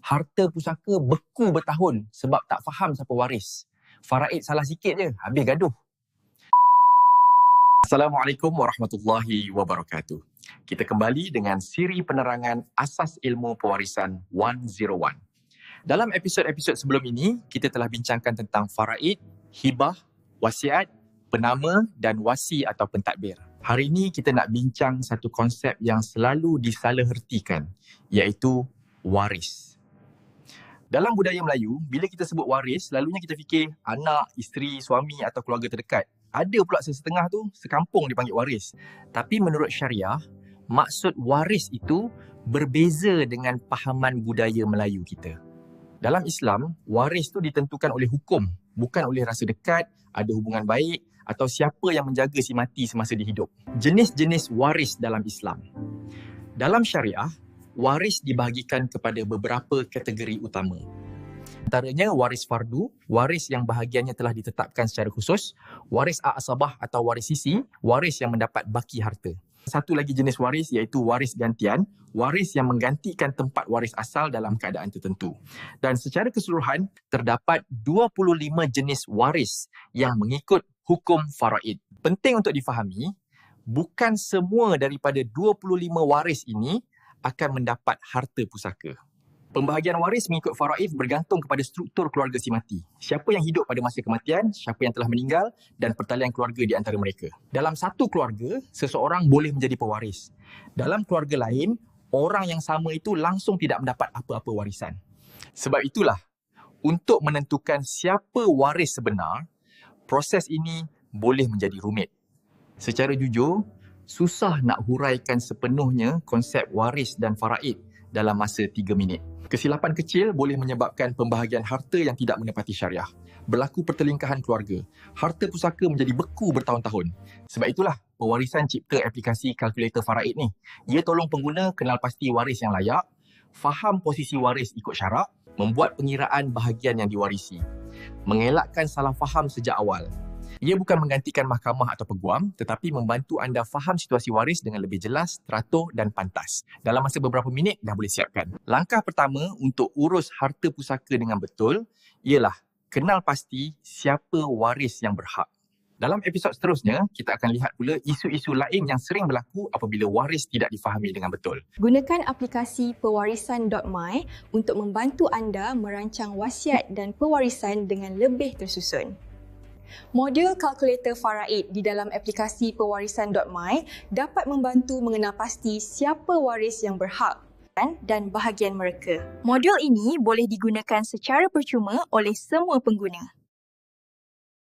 Harta pusaka beku bertahun sebab tak faham siapa waris. Faraid salah sikit je, habis gaduh. Assalamualaikum warahmatullahi wabarakatuh. Kita kembali dengan siri penerangan asas ilmu pewarisan 101. Dalam episod-episod sebelum ini, kita telah bincangkan tentang faraid, hibah, wasiat, penama dan wasi atau pentadbir. Hari ini kita nak bincang satu konsep yang selalu disalahertikan, iaitu waris. Dalam budaya Melayu, bila kita sebut waris, selalunya kita fikir anak, isteri, suami atau keluarga terdekat. Ada pula sesetengah tu, sekampung dipanggil waris. Tapi menurut syariah, maksud waris itu berbeza dengan pahaman budaya Melayu kita. Dalam Islam, waris tu ditentukan oleh hukum, bukan oleh rasa dekat, ada hubungan baik atau siapa yang menjaga si mati semasa dia hidup. Jenis-jenis waris dalam Islam. Dalam syariah, waris dibahagikan kepada beberapa kategori utama. Antaranya waris fardu, waris yang bahagiannya telah ditetapkan secara khusus, waris a'asabah atau waris sisi, waris yang mendapat baki harta. Satu lagi jenis waris iaitu waris gantian, waris yang menggantikan tempat waris asal dalam keadaan tertentu. Dan secara keseluruhan, terdapat 25 jenis waris yang mengikut hukum faraid. Penting untuk difahami, bukan semua daripada 25 waris ini akan mendapat harta pusaka. Pembahagian waris mengikut faraid bergantung kepada struktur keluarga si mati. Siapa yang hidup pada masa kematian, siapa yang telah meninggal dan pertalian keluarga di antara mereka. Dalam satu keluarga, seseorang boleh menjadi pewaris. Dalam keluarga lain, orang yang sama itu langsung tidak mendapat apa-apa warisan. Sebab itulah, untuk menentukan siapa waris sebenar, proses ini boleh menjadi rumit. Secara jujur, susah nak huraikan sepenuhnya konsep waris dan faraid dalam masa 3 minit. Kesilapan kecil boleh menyebabkan pembahagian harta yang tidak menepati syariah. Berlaku pertelingkahan keluarga. Harta pusaka menjadi beku bertahun-tahun. Sebab itulah pewarisan cipta aplikasi kalkulator faraid ni. Ia tolong pengguna kenal pasti waris yang layak, faham posisi waris ikut syarak, membuat pengiraan bahagian yang diwarisi, mengelakkan salah faham sejak awal. Ia bukan menggantikan mahkamah atau peguam, tetapi membantu anda faham situasi waris dengan lebih jelas, teratur dan pantas. Dalam masa beberapa minit dah boleh siapkan. Langkah pertama untuk urus harta pusaka dengan betul ialah kenal pasti siapa waris yang berhak. Dalam episod seterusnya, kita akan lihat pula isu-isu lain yang sering berlaku apabila waris tidak difahami dengan betul. Gunakan aplikasi pewarisan.my untuk membantu anda merancang wasiat dan pewarisan dengan lebih tersusun. Modul kalkulator faraid di dalam aplikasi pewarisan.my dapat membantu mengenal pasti siapa waris yang berhak dan bahagian mereka. Modul ini boleh digunakan secara percuma oleh semua pengguna.